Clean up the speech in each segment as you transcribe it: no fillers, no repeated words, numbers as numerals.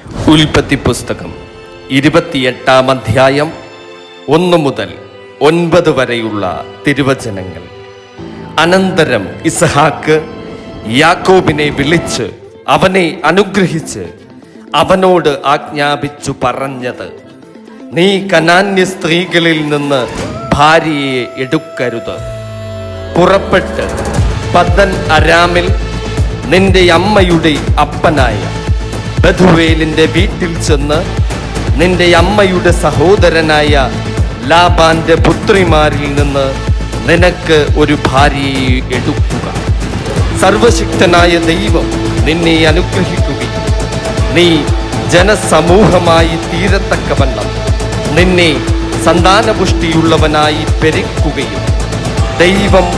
ഉൽപ്പത്തി പുസ്തകം 28-ാം അധ്യായം 1 മുതൽ 9 വരെയുള്ള തിരുവചനങ്ങൾ. അനന്തരം ഇസ്ഹാക്ക് യാക്കോബിനെ വിളിച്ച് അവനെ അനുഗ്രഹിച്ച് അവനോട് ആജ്ഞാപിച്ചു പറഞ്ഞത്: നീ കനാന്യ സ്ത്രീകളിൽ നിന്ന് ഭാര്യയെ എടുക്കരുത്. പുറപ്പെട്ട് പദ്ദൻ അരാമിൽ നിന്റെ അമ്മയുടെ അപ്പനായ ബഥുവേലിന്റെ വീട്ടിൽ ചെന്ന് നിന്റെ അമ്മയുടെ സഹോദരനായ ലാബാന്റെ പുത്രിമാരിൽ നിന്ന് നിനക്ക് ഒരു ഭാര്യയെ എടുക്കുക. സർവശക്തനായ ദൈവം നിന്നെ അനുഗ്രഹിക്കുകയും നീ ജനസമൂഹമായി തീരത്തക്കവണ്ണം നിന്നെ സന്താനപുഷ്ടിയുള്ളവനായി പെരുക്കുകയും ദൈവം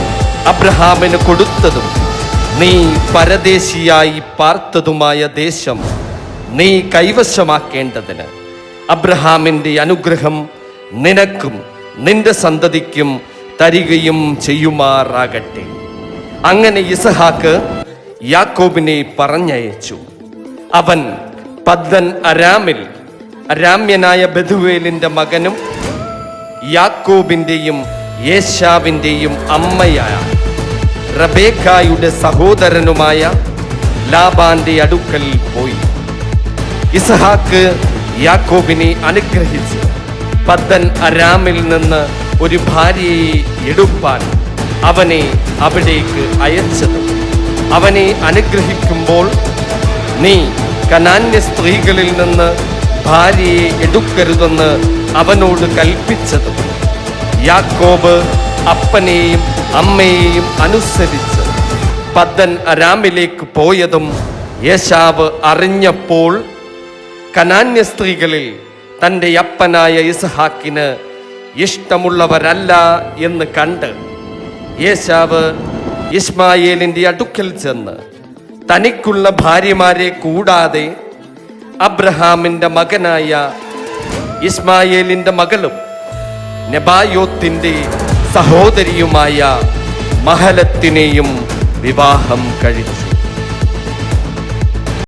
അബ്രഹാമിന് കൊടുത്തതും നീ പരദേശിയായി പാർത്തതുമായ ദേശം നീ കൈവശമാക്കേണ്ടതിന് അബ്രഹാമിൻ്റെ അനുഗ്രഹം നിനക്കും നിന്റെ സന്തതിക്കും തരികയും ചെയ്യുമാറാകട്ടെ. അങ്ങനെ ഇസ്ഹാക്ക് യാക്കോബിനെ പറഞ്ഞയച്ചു. അവൻ പദ്ദൻ അരാമിൽ അരാമ്യനായ ബഥുവേലിന്റെ മകനും യാക്കോബിന്റെയും യേശാവിന്റെയും അമ്മയായ റബേക്കായുടെ സഹോദരനുമായ ലാബാന്റെ അടുക്കൽ പോയി. ഇസ്ഹാക്ക് യാക്കോബിനെ അനുഗ്രഹിച്ച് പദ്ദൻ അരാമിൽ നിന്ന് ഒരു ഭാര്യയെ എടുപ്പാൻ അവനെ അവിടേക്ക് അയച്ചത്. അവനെ അനുഗ്രഹിക്കുമ്പോൾ നീ കനാന്യ സ്ത്രീകളിൽ നിന്ന് ഭാര്യയെ എടുക്കരുതെന്ന് അവനോട് കൽപ്പിച്ചത്. യാക്കോബ് അപ്പനെയും അമ്മയെയും അനുസരിച്ച് പദ്ദൻ അരാമിലേക്ക് പോയതും യേശാവ് അറിഞ്ഞപ്പോൾ കനാന്യ സ്ത്രീകളിൽ തൻ്റെ അപ്പനായ ഇസ്ഹാക്കിന് ഇഷ്ടമുള്ളവരല്ല എന്ന് കണ്ട് യേശാവ് ഇസ്മായേലിൻ്റെ അടുക്കൽ ചെന്ന് തനിക്കുള്ള ഭാര്യമാരെ കൂടാതെ അബ്രഹാമിൻ്റെ മകനായ ഇസ്മായേലിൻ്റെ മകളും നെബായോത്തിൻ്റെ സഹോദരിയുമായ മഹലത്തിനെയും വിവാഹം കഴിച്ചു.